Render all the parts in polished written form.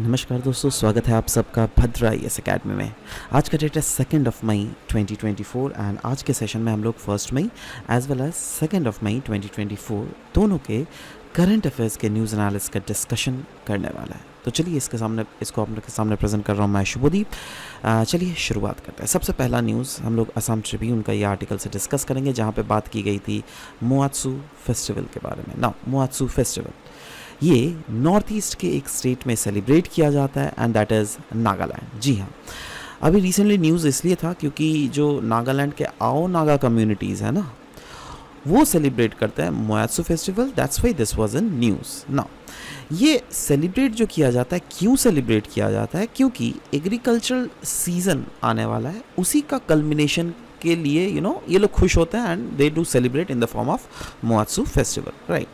नमस्कार दोस्तों, स्वागत है आप सबका भद्रा IAS अकेडमी में। आज का डेट है 2 मई 2024 एंड आज के सेशन में हम लोग 1 मई एज वेल एज 2 मई 2024 दोनों के करंट अफेयर्स के न्यूज़ एनालिसिस का डिस्कशन करने वाला है। तो चलिए इसको आपके सामने प्रेजेंट कर रहा हूँ मैं शुभदीप। चलिए शुरुआत करते हैं। सबसे पहला न्यूज़ हम लोग असम ट्रिब्यून का ये आर्टिकल से डिस्कस करेंगे जहाँ पे बात की गई थी मोआत्सु फेस्टिवल के बारे में। ना, मोआत्सु फेस्टिवल ये नॉर्थ ईस्ट के एक स्टेट में सेलिब्रेट किया जाता है एंड दैट इज़ नागालैंड। जी हाँ, अभी रिसेंटली न्यूज़ इसलिए था क्योंकि जो नागालैंड के आओ नागा कम्युनिटीज़ है ना, वो सेलिब्रेट करते हैं Moatsu festival. That's why this was in news. ना, ये सेलिब्रेट जो किया जाता है, क्यों सेलिब्रेट किया जाता है? क्योंकि एग्रीकल्चरल सीजन आने वाला है, उसी का कल्मिनेशन के लिए ये लोग खुश होते हैं and they do celebrate in the form of Moatsu festival, right.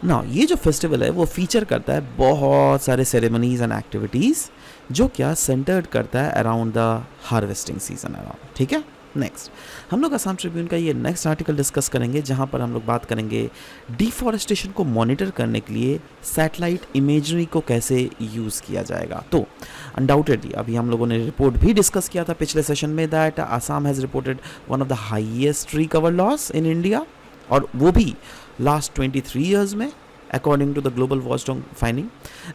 ना, ये जो फेस्टिवल है वो फीचर करता है बहुत सारे सेरेमनीज एंड एक्टिविटीज़ जो क्या सेंटर्ड करता है around the harvesting season around. ठीक है, नेक्स्ट हम लोग असम ट्रिब्यून का ये नेक्स्ट आर्टिकल डिस्कस करेंगे जहाँ पर हम लोग बात करेंगे डिफॉरेस्टेशन को मॉनिटर करने के लिए सैटेलाइट इमेजरी को कैसे यूज़ किया जाएगा। तो अनडाउटेडली अभी हम लोगों ने रिपोर्ट भी डिस्कस किया था पिछले सेशन में that Assam has reported one of the highest tree cover loss in India, और वो भी लास्ट 23 ईयर्स में according to the global watchdog finding.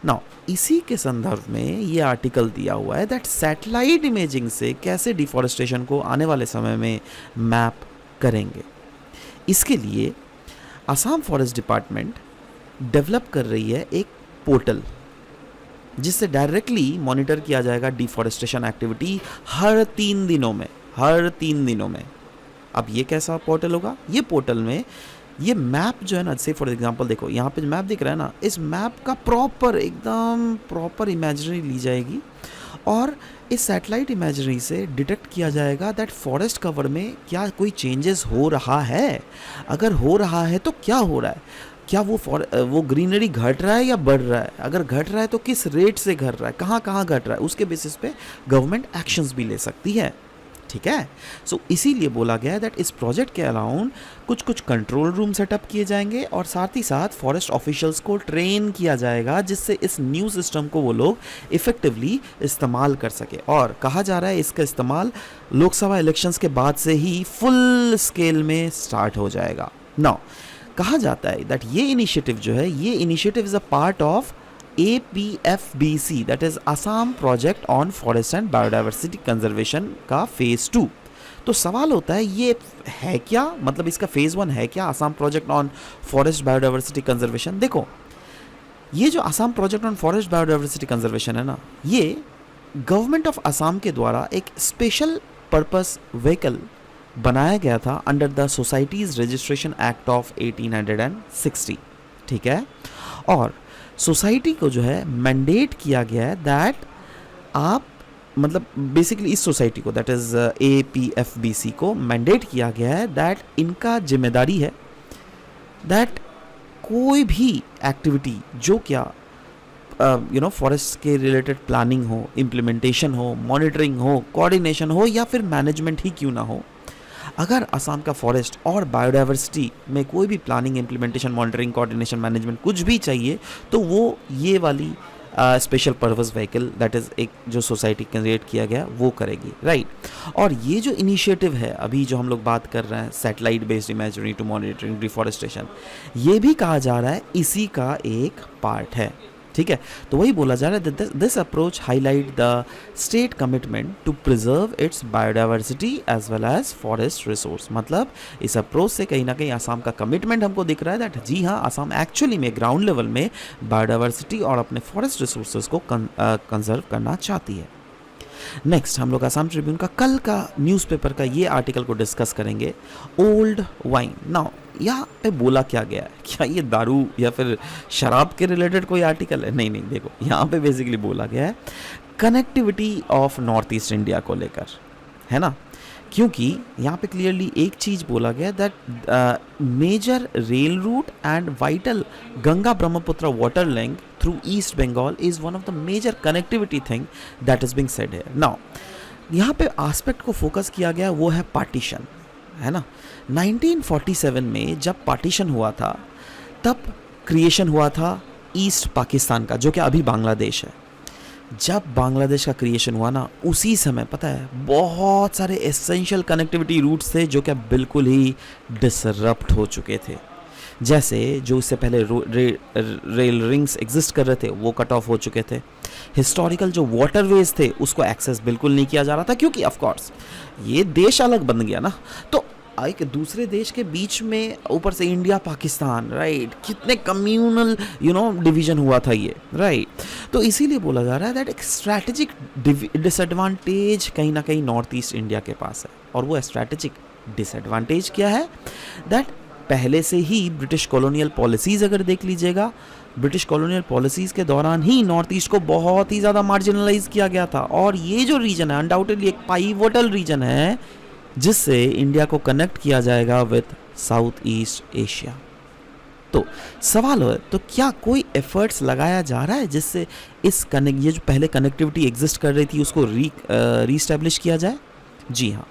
Now इसी के संदर्भ में ये आर्टिकल दिया हुआ है दैट सैटेलाइट इमेजिंग से कैसे डिफॉरेस्टेशन को आने वाले समय में मैप करेंगे। इसके लिए असम फॉरेस्ट डिपार्टमेंट डेवलप कर रही है एक पोर्टल जिससे डायरेक्टली मॉनिटर किया जाएगा डिफॉरेस्टेशन एक्टिविटी हर 3 दिनों में। अब ये कैसा पोर्टल होगा? ये पोर्टल में ये मैप जो है ना, से फॉर एग्जांपल देखो यहाँ पे मैप दिख रहा है ना, इस मैप का एकदम प्रॉपर इमेजरी ली जाएगी और इस सैटेलाइट इमेजरी से डिटेक्ट किया जाएगा दैट फॉरेस्ट कवर में क्या कोई चेंजेस हो रहा है। अगर हो रहा है तो क्या हो रहा है, क्या वो ग्रीनरी घट रहा है या बढ़ रहा है, अगर घट रहा है तो किस रेट से घट रहा है, कहाँ घट रहा है, उसके बेसिस पे गवर्नमेंट एक्शंस भी ले सकती है। ठीक है, सो इसीलिए बोला गया है दैट इस प्रोजेक्ट के अलाउंड कुछ कंट्रोल रूम सेटअप किए जाएंगे और साथ ही साथ फॉरेस्ट ऑफिशियल्स को ट्रेन किया जाएगा जिससे इस न्यू सिस्टम को वो लोग इफेक्टिवली इस्तेमाल कर सके। और कहा जा रहा है इसका इस्तेमाल लोकसभा इलेक्शंस के बाद से ही फुल स्केल में स्टार्ट हो जाएगा। नाउ कहा जाता है दैट ये initiative is a part of APFBC that is Assam project on forest and biodiversity conservation का फेज 2। तो सवाल होता है ये है क्या, मतलब इसका फेज 1 है क्या, Assam project on forest biodiversity conservation. देखो ये जो Assam project on forest biodiversity conservation है ना, ये गवर्नमेंट ऑफ असम के द्वारा एक स्पेशल पर्पस व्हीकल बनाया गया था under the societies registration act of 1860। ठीक है, और सोसाइटी को जो है मैंडेट किया गया है दैट आप मतलब बेसिकली इस सोसाइटी को दैट इज़ APFBC को मैंडेट किया गया है दैट इनका जिम्मेदारी है दैट कोई भी एक्टिविटी जो क्या फॉरेस्ट के रिलेटेड प्लानिंग हो, इम्प्लीमेंटेशन हो, मॉनिटरिंग हो, कोऑर्डिनेशन हो या फिर मैनेजमेंट ही क्यों ना हो, अगर असम का फॉरेस्ट और बायोडाइवर्सिटी में कोई भी planning, implementation, monitoring, coordination, management कुछ भी चाहिए तो वो ये वाली special purpose vehicle that is एक जो सोसाइटी क्रिएट किया गया वो करेगी, राइट। और ये जो इनिशिएटिव है अभी जो हम लोग बात कर रहे हैं satellite based imagery to monitoring deforestation, ये भी कहा जा रहा है इसी का एक पार्ट है। ठीक है, तो वही बोला जा रहा है this approach highlight the state commitment to preserve its biodiversity as well as forest resource. मतलब इस अप्रोच से कहीं ना कहीं असम का कमिटमेंट हमको दिख रहा है दैट जी हाँ, असम एक्चुअली में ग्राउंड लेवल में बायोडाइवर्सिटी और अपने फॉरेस्ट रिसोर्सेज को कंजर्व करना चाहती है। नेक्स्ट हम लोग असम ट्रिब्यून का कल का न्यूज़पेपर का ये आर्टिकल को डिस्कस करेंगे, ओल्ड वाइन। नाउ यहाँ पे बोला क्या गया है, क्या ये दारू या फिर शराब के रिलेटेड कोई आर्टिकल है? नहीं, देखो यहाँ पे बेसिकली बोला गया है connectivity of north east India को लेकर, है ना। क्योंकि यहाँ पे क्लियरली एक चीज़ बोला गया that major rail route and vital Ganga Brahmaputra water link through east Bengal is one of the major connectivity thing that is being said here. Now यहाँ पे एस्पेक्ट को फोकस किया गया वो है पार्टीशन, है ना। 1947 में जब पार्टीशन हुआ था तब क्रिएशन हुआ था ईस्ट पाकिस्तान का, जो कि अभी बांग्लादेश है। जब बांग्लादेश का क्रिएशन हुआ ना, उसी समय पता है बहुत सारे एसेंशियल कनेक्टिविटी रूट्स थे जो क्या बिल्कुल ही डिसरप्ट हो चुके थे। जैसे जो इससे पहले रेल रिंग्स एग्जिस्ट कर रहे थे वो कट ऑफ हो चुके थे। हिस्टोरिकल जो वाटरवेज थे उसको एक्सेस बिल्कुल नहीं किया जा रहा था, क्योंकि ऑफ कोर्स ये देश अलग बन गया ना, तो एक दूसरे देश के बीच में ऊपर से इंडिया पाकिस्तान, राइट, कितने कम्युनल डिवीजन हुआ था ये, राइट। तो इसीलिए बोला जा रहा है दैट एक स्ट्रैटेजिक डिसएडवांटेज कहीं ना कहीं नॉर्थ ईस्ट इंडिया के पास है। और वो स्ट्रैटेजिक डिसएडवांटेज क्या है? दैट पहले से ही ब्रिटिश कॉलोनियल पॉलिसीज़ अगर देख लीजिएगा, ब्रिटिश कॉलोनियल पॉलिसीज़ के दौरान ही नॉर्थ ईस्ट को बहुत ही ज़्यादा मार्जिनलाइज किया गया था। और ये जो रीजन है अनडाउटेडली एक पाइवोटल रीजन है जिससे इंडिया को कनेक्ट किया जाएगा विथ साउथ ईस्ट एशिया। तो सवाल है, तो क्या कोई एफर्ट्स लगाया जा रहा है जिससे ये जो पहले कनेक्टिविटी एग्जिस्ट कर रही थी उसको रीस्टैब्लिश किया जाए? जी हाँ,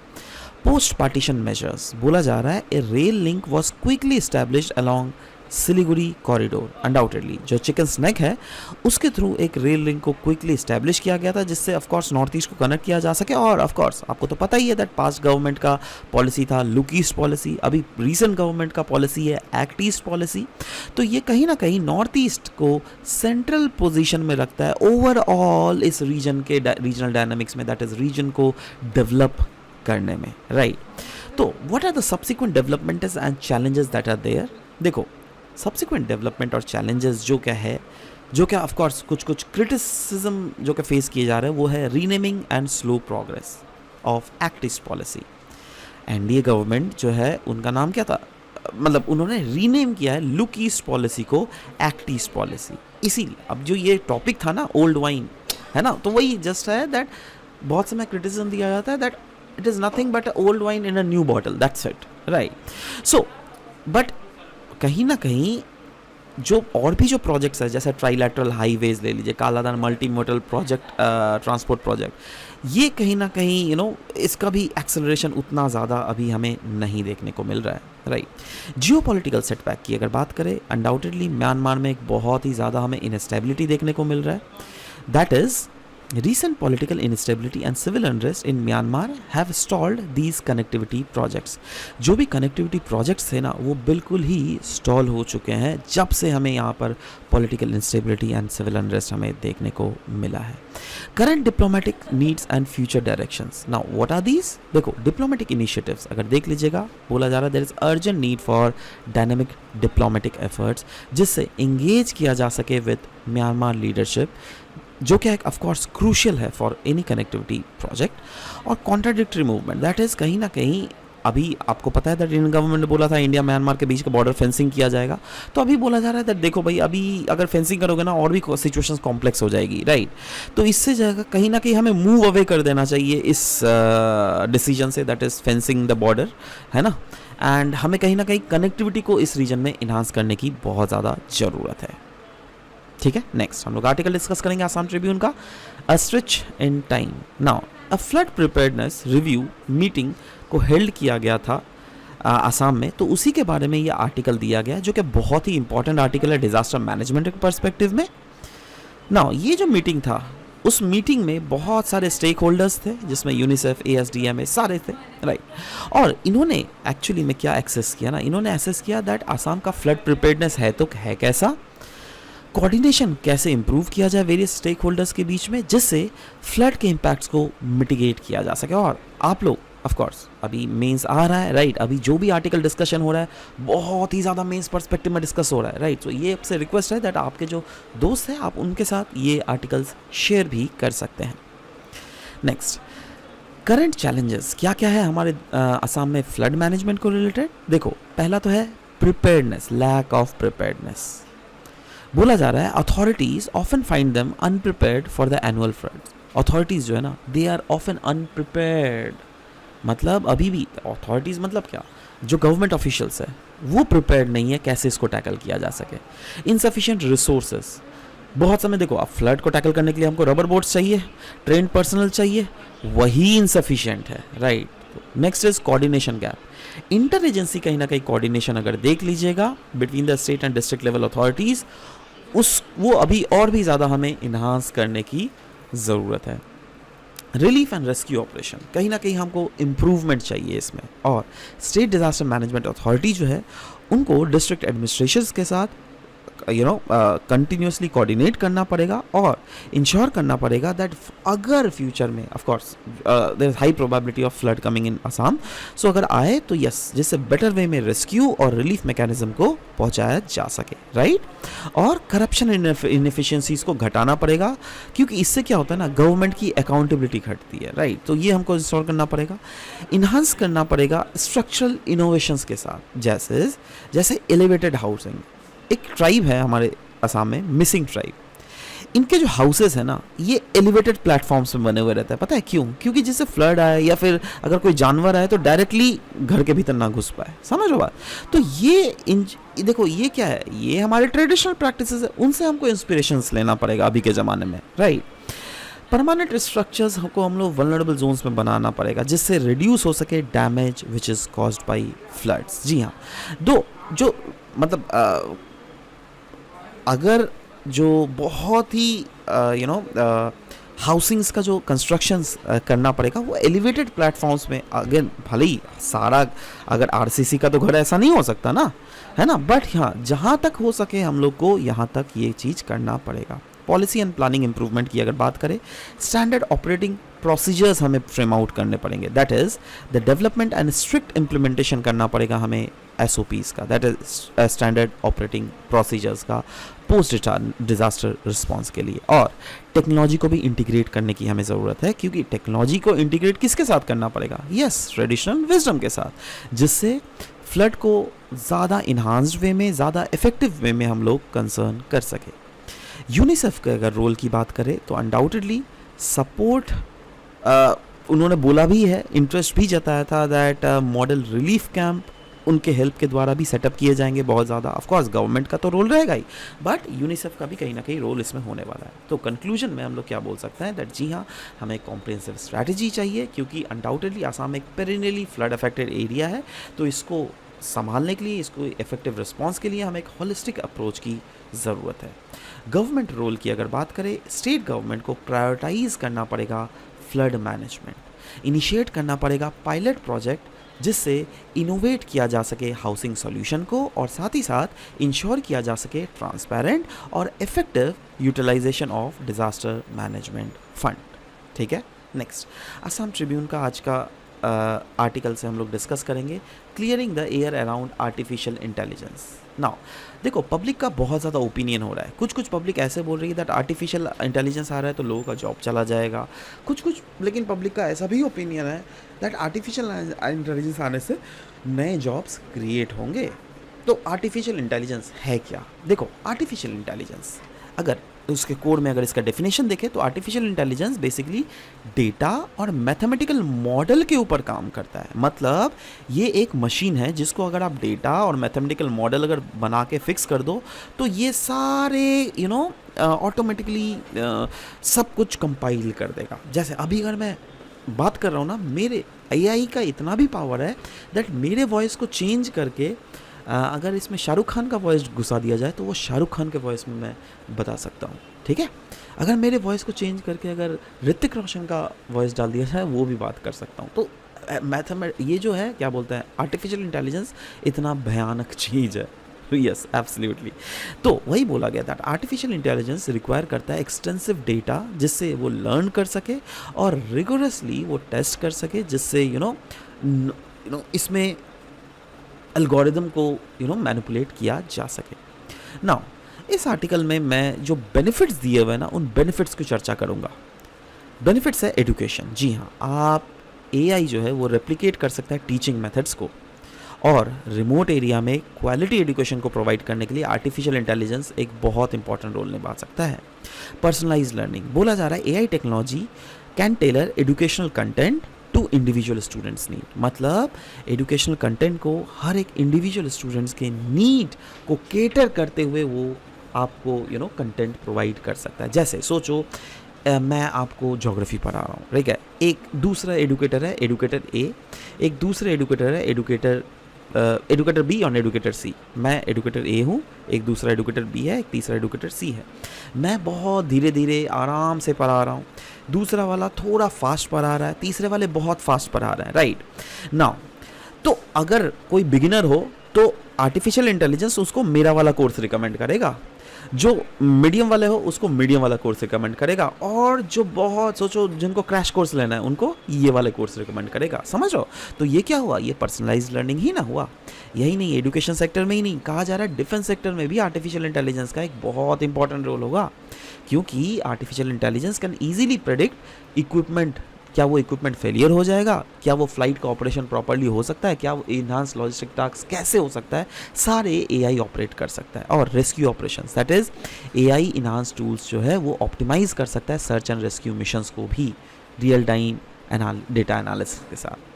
पोस्ट पार्टीशन मेजर्स बोला जा रहा है a rail link was quickly established along Siliguri corridor. Undoubtedly जो चिकन स्नैक है उसके थ्रू एक रेल लिंक को क्विकली इस्टेब्लिश किया गया था जिससे ऑफ कोर्स नॉर्थ ईस्ट को कनेक्ट किया जा सके। और ऑफ कोर्स आपको तो पता ही है दैट पास्ट गवर्नमेंट का पॉलिसी था लुक ईस्ट पॉलिसी, अभी रीसेंट गवर्नमेंट का पॉलिसी है एक्ट ईस्ट पॉलिसी। तो ये कहीं ना कहीं नॉर्थ ईस्ट को सेंट्रल पोजीशन में रखता है ओवरऑल इस रीजन के रीजनल डायनामिक्स में, दैट इज रीजन को डेवलप करने में, राइट। तो what are the subsequent developments and challenges that are there? देखो सब्सिक्वेंट डेवलपमेंट और चैलेंजेस जो क्या है, जो क्या ऑफ कोर्स कुछ क्रिटिसिज्म जो क्या फेस किए जा रहे हैं वो है renaming and slow progress of act east policy. NDA government जो है उनका नाम क्या था, मतलब उन्होंने रीनेम किया है लुक ईस्ट पॉलिसी को एक्ट ईस्ट पॉलिसी। इसीलिए अब जो ये टॉपिक था ना ओल्ड वाइन है ना, तो वही जस्ट है दैट बहुत समय क्रिटिसिज्म दिया जाता है that it is nothing but old wine in a new bottle, that's it, right. So but कहीं ना कहीं जो और भी जो प्रोजेक्ट्स है जैसे ट्राइलैटरल हाईवेज ले लीजिए, Kaladan multi modal project, transport project, ये कहीं ना कहीं इसका भी एक्सेलरेशन उतना ज़्यादा अभी हमें नहीं देखने को मिल रहा है, राइट। जियोपॉलिटिकल सेटबैक की अगर बात करें, अनडाउटेडली म्यांमार में एक बहुत ही ज़्यादा हमें इनस्टेबिलिटी देखने को मिल रहा है। That is recent political instability and civil unrest in Myanmar have stalled these connectivity projects। जो भी connectivity projects थे ना वो बिल्कुल ही stall हो चुके हैं जब से हमें यहाँ पर political instability and civil unrest हमें देखने को मिला है। Current diplomatic needs and future directions। Now what are these? देखो diplomatic initiatives अगर देख लीजिएगा, बोला जा रहा है there is urgent need for dynamic diplomatic efforts जिससे engage किया जा सके with Myanmar leadership, जो क्या ऑफ कोर्स क्रूशियल है फॉर एनी कनेक्टिविटी प्रोजेक्ट। और कॉन्ट्राडिक्टरी मूवमेंट, दैट इज़ कहीं ना कहीं अभी आपको पता है दैट इंडियन गवर्नमेंट ने बोला था इंडिया म्यांमार के बीच का बॉर्डर फेंसिंग किया जाएगा, तो अभी बोला जा रहा है दैट देखो भाई अभी अगर फेंसिंग करोगे ना और भी सिचुएशंस कॉम्प्लेक्स हो जाएगी, राइट। तो इससे जगह कहीं ना कहीं हमें मूव अवे कर देना चाहिए इस डिसीजन से, that is fencing the border, है ना। एंड हमें कहीं ना कहीं कनेक्टिविटी को इस रीजन में इन्हांस करने की बहुत ज़्यादा ज़रूरत है, ठीक है। नेक्स्ट हम लोग आर्टिकल डिस्कस करेंगे आसाम ट्रिब्यून का, a stretch in time. Now a flood preparedness review meeting को हेल्ड किया गया था आसाम में, तो उसी के बारे में ये आर्टिकल दिया गया जो कि बहुत ही इंपॉर्टेंट आर्टिकल है डिजास्टर मैनेजमेंट के पर्सपेक्टिव में। नाउ ये जो मीटिंग था उस मीटिंग में बहुत सारे स्टेक होल्डर्स थे जिसमें यूनिसेफ, ASDMA सारे थे, राइट। और इन्होंने एक्चुअली में क्या एक्सेस किया ना, इन्होंने एक्सेस किया दैट आसाम का फ्लड प्रिपेयर्डनेस है तो है कैसा, कोऑर्डिनेशन कैसे इंप्रूव किया जाए वेरियस स्टेक होल्डर्स के बीच में जिससे फ्लड के इम्पैक्ट्स को मिटिगेट किया जा सके। और आप लोग ऑफ कोर्स अभी मेंस आ रहा है, राइट, अभी जो भी आर्टिकल डिस्कशन हो रहा है बहुत ही ज़्यादा मेंस पर्सपेक्टिव में डिस्कस हो रहा है, राइट। तो ये आपसे रिक्वेस्ट है दैट आपके जो दोस्त हैं आप उनके साथ ये आर्टिकल्स शेयर भी कर सकते हैं। नेक्स्ट, करंट चैलेंजेस क्या क्या है हमारे आसाम में फ्लड मैनेजमेंट को रिलेटेड। देखो पहला तो है प्रिपेयर्डनेस, लैक ऑफ प्रिपेयर्डनेस। बोला जा रहा है authorities often find them अनप्रिपेयर्ड for the annual floods. Authorities जो है ना दे आर ऑफन अनप्रिपेयर्ड, मतलब अभी भी अथॉरिटीज मतलब क्या, जो गवर्नमेंट ऑफिशियल्स है वो प्रिपेयर्ड नहीं है कैसे इसको टैकल किया जा सके। इनसफिशिएंट रिसोर्सेस, बहुत समय देखो अब फ्लड को टैकल करने के लिए हमको रबर बोट्स चाहिए, ट्रेंड पर्सनल चाहिए, वही इनसफिशिएंट है, right. Next is coordination gap, inter agency कहीं ना कहीं कोऑर्डिनेशन अगर देख लीजिएगा between the state and district level authorities वो अभी और भी ज़्यादा हमें इन्हांस करने की ज़रूरत है। रिलीफ एंड रेस्क्यू ऑपरेशन कहीं ना कहीं हमको इम्प्रूवमेंट चाहिए इसमें, और स्टेट डिज़ास्टर मैनेजमेंट अथॉरिटी जो है उनको डिस्ट्रिक्ट एडमिनिस्ट्रेशंस के साथ कंटिन्यूसली कोऑर्डिनेट करना पड़ेगा और इंश्योर करना पड़ेगा दैट अगर फ्यूचर में of course there is high probability of flood coming in Assam, so अगर आए तो यस जिससे बेटर वे में रेस्क्यू और रिलीफ मैकेनिज्म को पहुंचाया जा सके, राइट। और करप्शन इनएफिशिएंसीज को घटाना पड़ेगा, क्योंकि इससे क्या होता है ना, गवर्नमेंट की अकाउंटेबिलिटी घटती है, राइट। तो ये हमको इंस्टॉल करना पड़ेगा। इन्हांस करना पड़ेगा स्ट्रक्चरल इनोवेशंस के साथ, जैसे एलिवेटेड हाउसिंग। एक ट्राइब है हमारे असम में, मिसिंग ट्राइब, इनके जो हाउसेस है ना ये एलिवेटेड प्लेटफॉर्म्स में बने हुए रहते हैं। पता है क्यों? क्योंकि जिससे फ्लड आए या फिर अगर कोई जानवर आए तो डायरेक्टली घर के भीतर ना घुस पाए, समझ लो बात। तो ये देखो ये क्या है, ये हमारे ट्रेडिशनल प्रैक्टिसेस है, उनसे हमको इंस्पिरेशंस लेना पड़ेगा अभी के ज़माने में, राइट। परमानेंट स्ट्रक्चर्स को हम लोग वल्नरेबल जोन्स में बनाना पड़ेगा जिससे रिड्यूस हो सके damage which is caused by floods. जी हाँ, जो मतलब अगर जो बहुत ही हाउसिंग्स का जो कंस्ट्रक्शंस करना पड़ेगा वो एलिवेटेड प्लेटफॉर्म्स में, अगेन भले ही सारा अगर आरसीसी का तो घर ऐसा नहीं हो सकता ना, है ना, बट हाँ जहाँ तक हो सके हम लोग को यहाँ तक ये चीज़ करना पड़ेगा। पॉलिसी एंड प्लानिंग इंप्रूवमेंट की अगर बात करें, स्टैंडर्ड ऑपरेटिंग प्रोसीजर्स हमें फ्रेम आउट करने पड़ेंगे, that is the development and strict implementation करना पड़ेगा हमें SOPs का, that is standard operating procedures का पोस्ट डिज़ास्टर रिस्पॉन्स के लिए। और टेक्नोलॉजी को भी इंटीग्रेट करने की हमें ज़रूरत है, क्योंकि टेक्नोलॉजी को इंटीग्रेट किसके साथ करना पड़ेगा? यस, ट्रेडिशनल विजडम के साथ, जिससे फ्लड को ज़्यादा इन्हांस्ड वे में, ज़्यादा इफेक्टिव वे में हम लोग कंसर्न कर सके। यूनिसेफ के अगर रोल की बात करें तो अनडाउटेडली सपोर्ट, उन्होंने बोला भी है, इंटरेस्ट भी जताया था दैट मॉडल रिलीफ कैंप उनके हेल्प के द्वारा भी सेटअप किए जाएंगे बहुत ज़्यादा। ऑफ कोर्स गवर्नमेंट का तो रोल रहेगा ही, बट यूनिसेफ का भी कहीं ना कहीं रोल इसमें होने वाला है। तो कंक्लूजन में हम लोग क्या बोल सकते हैं दैट जी हाँ, हमें कॉम्प्रिहेंसिव स्ट्रैटेजी चाहिए, क्योंकि अनडाउटेडली आसाम एक पेरिनियरली फ्लड अफेक्टेड एरिया है। तो इसको संभालने के लिए, इसको इफेक्टिव रिस्पॉन्स के लिए हमें एक होलिस्टिक अप्रोच की ज़रूरत है। गवर्नमेंट रोल की अगर बात करें, स्टेट गवर्नमेंट को प्रायोरिटाइज करना पड़ेगा फ्लड मैनेजमेंट, इनिशिएट करना पड़ेगा पायलट प्रोजेक्ट जिससे इनोवेट किया जा सके हाउसिंग सॉल्यूशन को, और साथ ही साथ इंश्योर किया जा सके ट्रांसपेरेंट और effective utilization of disaster management fund. ठीक है, नेक्स्ट असम ट्रिब्यून का आज का आर्टिकल से हम लोग डिस्कस करेंगे clearing the air around artificial intelligence. Now देखो, पब्लिक का बहुत ज़्यादा ओपिनियन हो रहा है, कुछ पब्लिक ऐसे बोल रही है दैट आर्टिफिशियल इंटेलिजेंस आ रहा है तो लोगों का जॉब चला जाएगा, कुछ लेकिन पब्लिक का ऐसा भी ओपिनियन है दैट आर्टिफिशियल इंटेलिजेंस आने से नए जॉब्स क्रिएट होंगे। तो आर्टिफिशियल इंटेलिजेंस है क्या? देखो, आर्टिफिशियल इंटेलिजेंस अगर उसके कोड में अगर इसका डेफिनेशन देखें तो आर्टिफिशियल इंटेलिजेंस बेसिकली डेटा और मैथमेटिकल मॉडल के ऊपर काम करता है। मतलब ये एक मशीन है जिसको अगर आप डेटा और मैथमेटिकल मॉडल अगर बना के फिक्स कर दो तो ये सारे ऑटोमेटिकली सब कुछ कंपाइल कर देगा। जैसे अभी अगर मैं बात कर रहा हूँ ना, मेरे AI का इतना भी पावर है दैट मेरे वॉइस को चेंज करके अगर इसमें शाहरुख खान का वॉइस घुसा दिया जाए तो वो शाहरुख खान के वॉइस में मैं बता सकता हूँ। ठीक है, अगर मेरे वॉइस को चेंज करके अगर ऋतिक रोशन का वॉइस डाल दिया जाए वो भी बात कर सकता हूँ। तो ये जो है क्या बोलते हैं, आर्टिफिशियल इंटेलिजेंस इतना भयानक चीज़ है। Yes, absolutely. तो वही बोला गया था, आर्टिफिशियल इंटेलिजेंस रिक्वायर करता है एक्सटेंसिव डेटा जिससे वो लर्न कर सके और रिगोरसली वो टेस्ट कर सके, जिससे इसमें एल्गोरिदम को मैनिपुलेट किया जा सके। नाउ इस आर्टिकल में मैं जो बेनिफिट्स दिए हुए हैं ना, उन बेनिफिट्स की चर्चा करूँगा। बेनिफिट्स है एजुकेशन। जी हाँ, आप AI जो है वो रेप्लिकेट कर सकता है टीचिंग मेथड्स को, और रिमोट एरिया में क्वालिटी एजुकेशन को प्रोवाइड करने के लिए आर्टिफिशियल इंटेलिजेंस एक बहुत इंपॉर्टेंट रोल निभा सकता है। पर्सनलाइज लर्निंग बोला जा रहा है, AI technology can tailor educational content to individual students need. मतलब एजुकेशनल कंटेंट को हर एक इंडिविजुअल स्टूडेंट्स के नीड को केटर करते हुए वो आपको कंटेंट प्रोवाइड कर सकता है। जैसे सोचो, मैं आपको ज्योग्राफी पढ़ा रहा हूँ, ठीक है, एक दूसरा एडुकेटर है, एडुकेटर A, एक दूसरा एडुकेटर है, एडुकेटर एडुकेटर बी और एडुकेटर सी। मैं एडुकेटर ए हूँ, एक दूसरा एडुकेटर बी है, एक तीसरा एडुकेटर सी है। मैं बहुत धीरे धीरे आराम से पढ़ा रहा हूँ, दूसरा वाला थोड़ा फास्ट पढ़ा रहा है, तीसरे वाले बहुत फास्ट पढ़ा रहे हैं, राइट नाउ। तो अगर कोई बिगिनर हो तो आर्टिफिशियल इंटेलिजेंस उसको मेरा वाला कोर्स रिकमेंड करेगा, जो मीडियम वाले हो उसको मीडियम वाला कोर्स रिकमेंड करेगा, और जो बहुत सोचो जिनको क्रैश कोर्स लेना है उनको ये वाले कोर्स रिकमेंड करेगा। समझ रहे हो? तो ये क्या हुआ? ये पर्सनलाइज्ड लर्निंग ही ना हुआ। यही नहीं, एजुकेशन सेक्टर में ही नहीं, कहा जा रहा है डिफेंस सेक्टर में भी आर्टिफिशियल इंटेलिजेंस का एक बहुत इंपॉर्टेंट रोल होगा, क्योंकि artificial intelligence can easily predict equipment. क्या वो इक्विपमेंट फेलियर हो जाएगा? क्या वो फ्लाइट का ऑपरेशन प्रॉपर्ली हो सकता है? क्या वो इनहांस लॉजिस्टिक टास्क कैसे हो सकता है? सारे एआई ऑपरेट कर सकता है। और rescue operations, that is AI enhance tools जो है वो ऑप्टिमाइज कर सकता है सर्च एंड रेस्क्यू मिशंस को भी रियल टाइम डेटा एनालिसिस के साथ।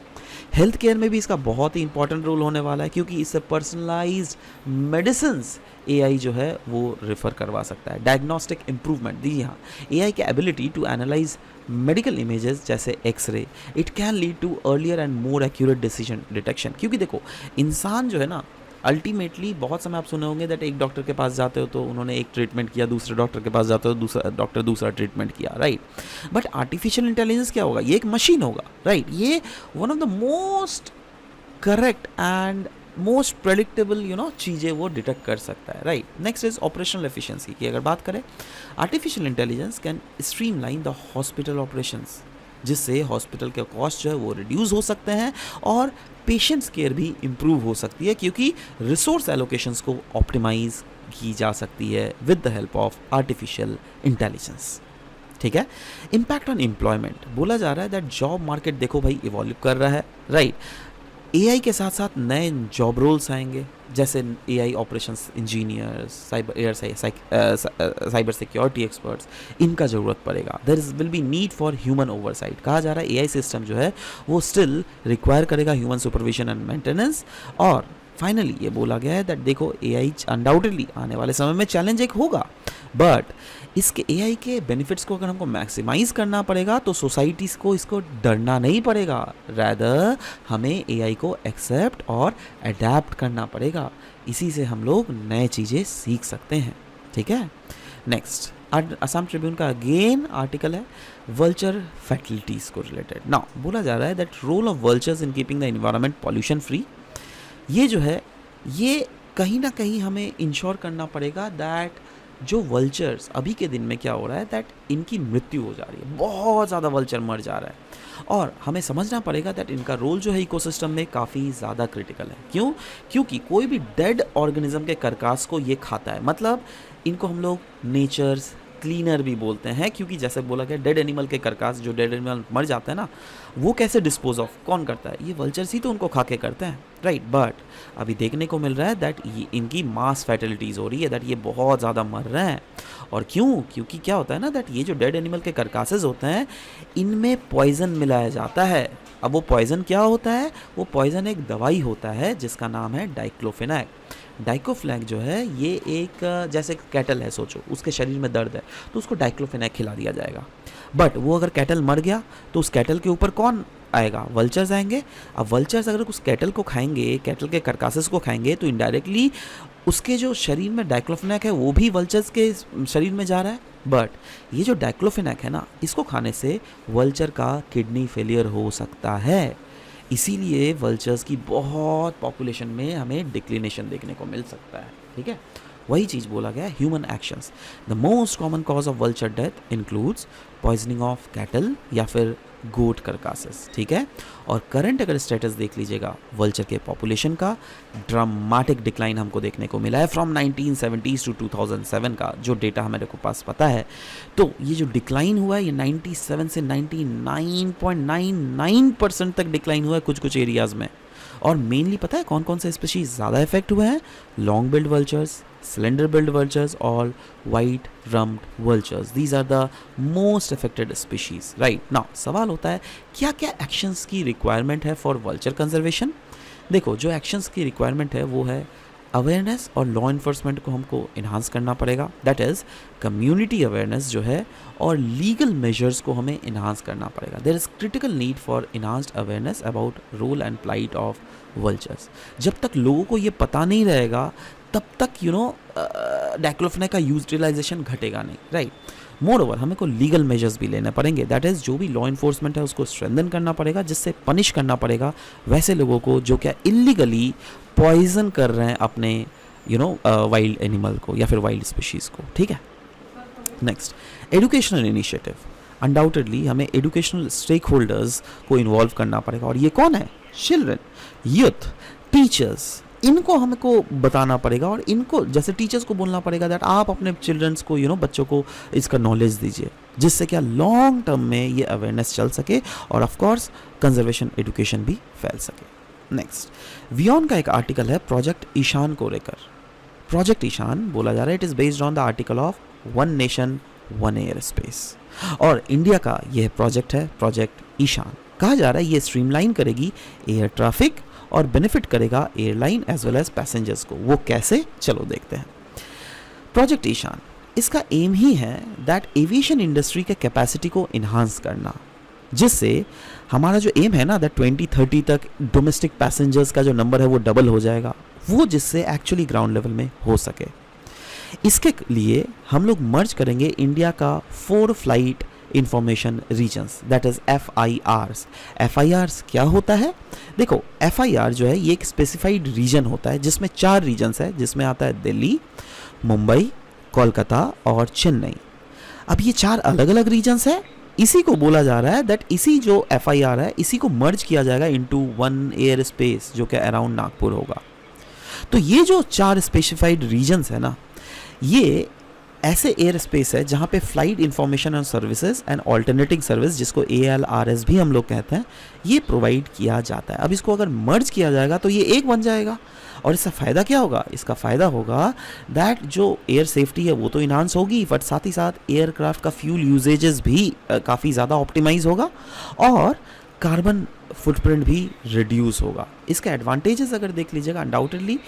हेल्थ केयर में भी इसका बहुत ही इंपॉर्टेंट रोल होने वाला है, क्योंकि इससे पर्सनलाइज्ड मेडिसिन्स एआई जो है वो रेफर करवा सकता है। डायग्नोस्टिक इंप्रूवमेंट, जी हाँ, एआई के ability to analyse medical images जैसे X ray, it can lead to earlier and more accurate decision detection. क्योंकि देखो, इंसान जो है ना, अल्टीमेटली बहुत समय आप सुने होंगे दैट एक डॉक्टर के पास जाते हो तो उन्होंने एक ट्रीटमेंट किया, दूसरे डॉक्टर के पास जाते हो दूसरा डॉक्टर दूसरा ट्रीटमेंट किया, राइट। बट आर्टिफिशियल इंटेलिजेंस क्या होगा? ये एक मशीन होगा, राइट। ये one of the most correct and most predictable चीज़ें वो डिटेक्ट कर सकता है, right. Next is operational efficiency की अगर बात करें, artificial intelligence can streamline the hospital operations, जिससे हॉस्पिटल के कॉस्ट जो है वो रिड्यूस हो सकते हैं और पेशेंट्स केयर भी इम्प्रूव हो सकती है, क्योंकि रिसोर्स एलोकेशंस को ऑप्टिमाइज की जा सकती है with the help of artificial intelligence. ठीक है। इम्पैक्ट ऑन एम्प्लॉयमेंट, बोला जा रहा है दैट जॉब मार्केट देखो भाई इवॉल्व कर रहा है, राइट। एआई के साथ साथ नए जॉब रोल्स आएंगे, जैसे AI operations engineers, cyber security experts, इनका ज़रूरत पड़ेगा। There will be need for human oversight. कहा जा रहा है एआई सिस्टम जो है वो स्टिल रिक्वायर करेगा ह्यूमन सुपरविजन एंड मेंटेनेंस। और फाइनली ये बोला गया है दैट देखो एआई अनडाउटेडली आने वाले समय में चैलेंज एक होगा, बट इसके एआई के बेनिफिट्स को अगर हमको मैक्सिमाइज करना पड़ेगा तो सोसाइटीज़ को इसको डरना नहीं पड़ेगा, रैदर हमें एआई को एक्सेप्ट और अडेप्ट करना पड़ेगा। इसी से हम लोग नए चीज़ें सीख सकते हैं। ठीक है। नेक्स्ट असम ट्रिब्यून का अगेन आर्टिकल है वल्चर फैटलिटीज़ को रिलेटेड। नाउ बोला जा रहा है that role of vultures in keeping the environment pollution free. ये जो है ये कहीं ना कहीं हमें इंश्योर करना पड़ेगा दैट जो वल्चर्स अभी के दिन में क्या हो रहा है दैट इनकी मृत्यु हो जा रही है, बहुत ज़्यादा वल्चर मर जा रहा है, और हमें समझना पड़ेगा दैट इनका रोल जो है इकोसिस्टम में काफ़ी ज़्यादा क्रिटिकल है। क्यों? क्योंकि कोई भी डेड ऑर्गेनिज्म के कार्कास को ये खाता है, मतलब इनको हम लोग नेचर्स क्लीनर भी बोलते हैं, क्योंकि जैसे बोला गया डेड एनिमल के कार्कास, जो डेड एनिमल मर जाता है ना, वो कैसे डिस्पोज ऑफ कौन करता है? ये वल्चर्स ही तो उनको खा के करते हैं, राइट। बट अभी देखने को मिल रहा है दैट इनकी मास फैटलिटीज़ हो रही है, दैट ये बहुत ज़्यादा मर रहे हैं। और क्यों? क्योंकि क्या होता है ना दैट ये जो डेड एनिमल के कार्कासेस होते हैं इनमें पॉइजन मिलाया जाता है। अब वो पॉइजन क्या होता है? वो पॉइजन एक दवाई होता है जिसका नाम है डाइक्लोफेनाक। डाइक्लोफेनाक जो है ये एक जैसे कैटल है, सोचो उसके शरीर में दर्द है तो उसको डाइक्लोफेनाक खिला दिया जाएगा। बट वो अगर कैटल मर गया तो उस कैटल के ऊपर कौन आएगा? वल्चर्स आएंगे। अब वल्चर्स अगर उस कैटल को खाएंगे, कैटल के कार्कासेस को खाएंगे, तो इनडायरेक्टली उसके जो शरीर में डाइक्लोफेनाक है वो भी वल्चर्स के शरीर में जा रहा है। बट ये जो डाइक्लोफेनाक है ना, इसको खाने से वल्चर का किडनी फेलियर हो सकता है। इसीलिए वल्चर्स की बहुत पॉपुलेशन में हमें डिक्लिनेशन देखने को मिल सकता है। ठीक है। वही चीज़ बोला गया human actions. The most common cause of vulture death includes poisoning of cattle या फिर गोट कार्कासेस। ठीक है। और करंट अगर स्टेटस देख लीजिएगा वल्चर के पॉपुलेशन का, ड्रामेटिक डिक्लाइन हमको देखने को मिला है फ्रॉम 1970s टू 2007 का जो डेटा हमारे को पास पता है। तो ये जो डिक्लाइन हुआ है ये 97 से 99.99% तक डिक्लाइन हुआ है कुछ कुछ एरियाज़ में। और मेनली पता है कौन कौन से स्पीशीज ज़्यादा इफेक्ट हुए हैं? Long build vultures, slender billed vultures और white rumped vultures. These are the most affected species. Right. Now सवाल होता है क्या क्या एक्शंस की रिक्वायरमेंट है फॉर वल्चर कंजर्वेशन? देखो जो एक्शंस की रिक्वायरमेंट है वो है अवेयरनेस और लॉ इन्फोर्समेंट को हमको इन्हांस करना पड़ेगा, दैट इज़ कम्युनिटी अवेयरनेस जो है और लीगल मेजर्स को हमें इन्हांस करना पड़ेगा. There is critical need for enhanced awareness about role and plight of vultures. जब तक लोगों को ये पता नहीं रहेगा तब तक डाइक्लोफेनाक का यूटिलाइजेशन घटेगा नहीं, राइट. मोर ओवर हमें को लीगल मेजर्स भी लेने पड़ेंगे, दैट इज़ जो भी लॉ इन्फोर्समेंट है उसको स्ट्रेंथन करना पड़ेगा, जिससे पनिश करना पड़ेगा वैसे लोगों को जो क्या इलीगली पॉइजन कर रहे हैं अपने वाइल्ड एनिमल को या फिर वाइल्ड स्पीशीज़ को. ठीक है. Next, educational initiative. अनडाउटेडली हमें एजुकेशनल स्टेक होल्डर्स को इन्वॉल्व करना पड़ेगा, और ये कौन है? Children, youth, teachers. इनको हमको बताना पड़ेगा, और इनको जैसे टीचर्स को बोलना पड़ेगा दैट आप अपने चिल्ड्रंस को बच्चों को इसका नॉलेज दीजिए, जिससे क्या लॉन्ग टर्म में ये अवेयरनेस चल सके और ऑफ कोर्स कंजर्वेशन एजुकेशन भी फैल सके. नेक्स्ट, वियॉन का एक आर्टिकल है प्रोजेक्ट ईशान को लेकर. प्रोजेक्ट ईशान बोला जा रहा है it is based on the article of one nation one air space, और इंडिया का यह प्रोजेक्ट है प्रोजेक्ट ईशान. कहा जा रहा है ये स्ट्रीमलाइन करेगी एयर ट्रैफिक और बेनिफिट करेगा airline as well as passengers को. वो कैसे, चलो देखते हैं. प्रोजेक्ट ईशान, इसका एम ही है दैट एविएशन इंडस्ट्री के कैपेसिटी को इन्हांस करना, जिससे हमारा जो एम है ना दैट 2030 तक डोमेस्टिक पैसेंजर्स का जो नंबर है वो डबल हो जाएगा, वो जिससे एक्चुअली ग्राउंड लेवल में हो सके. इसके लिए हम लोग मर्ज करेंगे इंडिया का 4 flight information regions, that is FIRs. FIRs क्या होता है? देखो, FIR जो है ये एक स्पेसिफाइड रीजन होता है जिसमें 4 रीजन्स है, जिसमें आता है दिल्ली, मुंबई, कोलकाता और चेन्नई. अब ये 4 अलग अलग रीजन्स है, इसी को बोला जा रहा है दैट इसी जो FIR है इसी को मर्ज किया जाएगा इनटू वन एयर स्पेस जो कि अराउंड नागपुर होगा. तो ये जो 4 स्पेसिफाइड रीजन्स है ना, ये ऐसे एयर स्पेस है जहाँ पे flight information and services and alternating service, जिसको ALRS भी हम लोग कहते हैं, ये प्रोवाइड किया जाता है. अब इसको अगर मर्ज किया जाएगा तो ये एक बन जाएगा, और इसका फ़ायदा क्या होगा? इसका फ़ायदा होगा दैट जो एयर सेफ्टी है वो तो इन्हांस होगी, बट साथ ही साथ एयरक्राफ्ट का फ्यूल यूजेजेस भी काफ़ी ज़्यादा ऑप्टिमाइज होगा और कार्बन फुटप्रिंट भी रिड्यूस होगा. इसका एडवांटेजेस अगर देख लीजिएगा, undoubtedly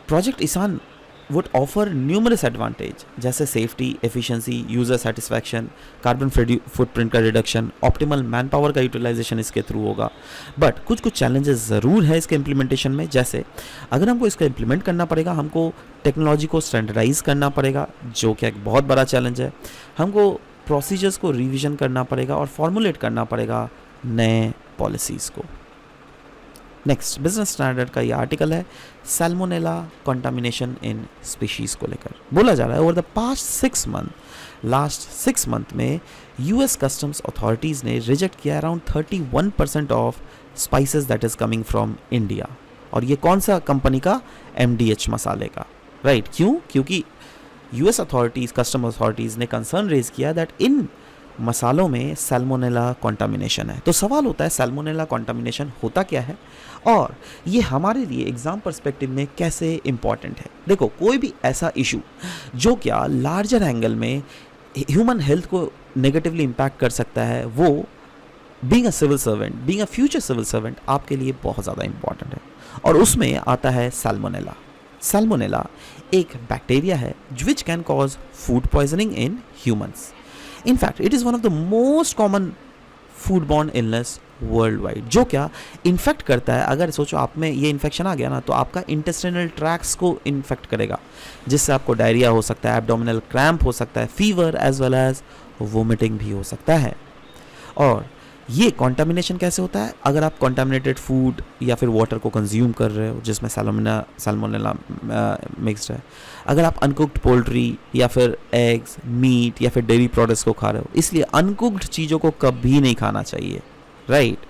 project Ishan would offer numerous advantage, जैसे safety, efficiency, user satisfaction, carbon footprint का रिडक्शन, ऑप्टिमल मैन पावर का यूटिलाइजेशन इसके थ्रू होगा. बट कुछ चैलेंजेस ज़रूर है इसके इम्प्लीमेंटेशन में, जैसे अगर हमको इसको इम्प्लीमेंट करना पड़ेगा, हमको टेक्नोलॉजी को स्टैंडर्डाइज करना पड़ेगा, जो कि एक बहुत बड़ा चैलेंज है. हमको प्रोसीजर्स को रिविजन करना पड़ेगा और फॉर्मुलेट करना पड़ेगा नए पॉलिसीज़ को. नेक्स्ट, बिजनेस स्टैंडर्ड का ये आर्टिकल है सैल्मोनेला कंटामिनेशन इन स्पीशीज़ को लेकर. बोला जा रहा है ओवर द लास्ट 6 मंथ में US कस्टम्स अथॉरिटीज़ ने रिजेक्ट किया around 31% of spices that is coming from India. और ये कौन सा कंपनी का? MDH मसाले का, राइट. क्यों? क्योंकि US अथॉरिटीज़, कस्टम अथॉरिटीज़ ने कंसर्न रेज किया दैट इन मसालों में सैल्मोनेला कंटामिनेशन है. तो सवाल होता है सैल्मोनेला कंटामिनेशन होता क्या है और ये हमारे लिए एग्जाम पर्सपेक्टिव में कैसे इंपॉर्टेंट है. देखो, कोई भी ऐसा इशू जो क्या लार्जर एंगल में ह्यूमन हेल्थ को नेगेटिवली इम्पैक्ट कर सकता है, वो being a civil servant, being a future civil servant आपके लिए बहुत ज़्यादा इंपॉर्टेंट है. और उसमें आता है सैल्मोनेला. सैल्मोनेला एक बैक्टीरिया है which can cause food poisoning in humans. In fact, it is one of the most common foodborne illness worldwide, जो क्या इन्फेक्ट करता है. अगर सोचो आप में ये इन्फेक्शन आ गया ना, तो आपका इंटेस्टिनल ट्रैक्ट्स को इन्फेक्ट करेगा, जिससे आपको डायरिया हो सकता है, एब्डोमिनल क्रैम्प हो सकता है, fever as well as vomiting भी हो सकता है. और ये कॉन्टामिनेशन कैसे होता है? अगर आप कॉन्टामिनेटेड फूड या फिर वाटर को कंज्यूम कर रहे हो जिसमें सैल्मोनेला मिक्स्ड है, अगर आप अनकुक्ड पोल्ट्री या फिर एग्स, मीट या फिर डेयरी प्रोडक्ट्स को खा रहे हो, इसलिए अनकुक्ड चीज़ों को कभी नहीं खाना चाहिए, right.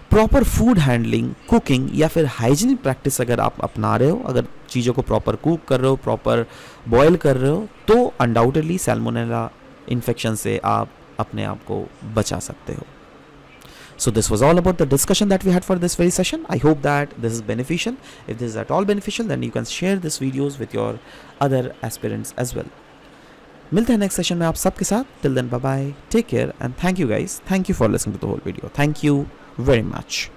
Proper food handling, cooking या फिर हाइजीनिक प्रैक्टिस अगर आप अपना रहे हो, अगर चीज़ों को प्रॉपर कुक कर रहे हो, प्रॉपर बॉयल कर रहे हो, तो अनडाउटेडली सैल्मोनेला इन्फेक्शन से आप अपने आप को बचा सकते हो. So this was all about the discussion that we had for this very session. I hope that this is beneficial. If this is at all beneficial, then you can share this videos with your other aspirants as well. मिलते हैं next session में आप सबके साथ. Till then, bye bye. Take care and thank you guys. Thank you for listening to the whole video. Thank you very much.